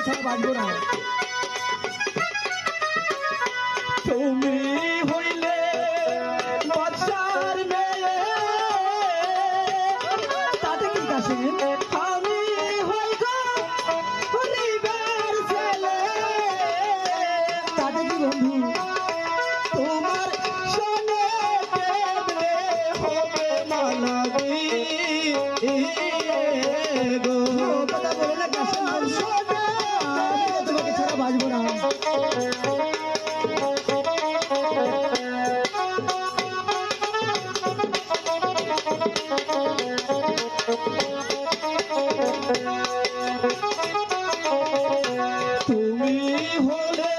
ছাড়া বাঁচবো না। তুমি হইলে বাদশার মেয়ে, তাতে কি কাছে আমি হই গো গরিবের ছেলে। তাতে কি বন্ধু? তোমার সঙ্গে কেমনে হবে মালাবি গো। কথা বলে না কাছে আমি তো তোমাকে ছাড়া বাঁচবো না। তুমি হলে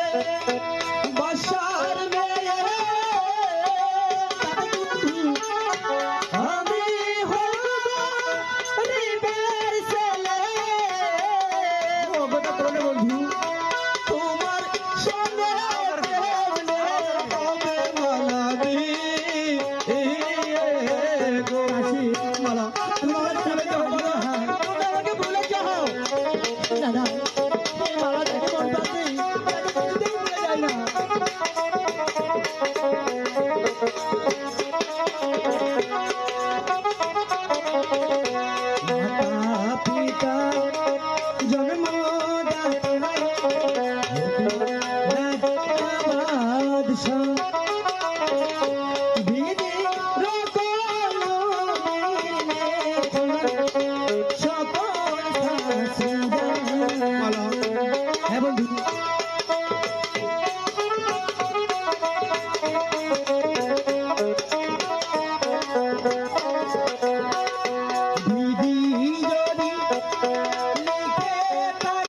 বাদশার মেয়ে, আমি হব গরিবের ছেলে। কথা বলে বন্ধু তোমার সঙ্গে কেমনে হবে মালাবি গো। কাশি মালা তুমি আমাকে ভুলে যাও বলো। হ্যাঁ তুমি আমাকে ভুলে যাও। দাদা এই মালা দেখে মন পাচ্ছি তাকে কিছুতেই ভুলে যায় না। মাতা পিতা জন্মদাতা বাদশা বিধি রকল সকল হ্যাঁ বন্ধু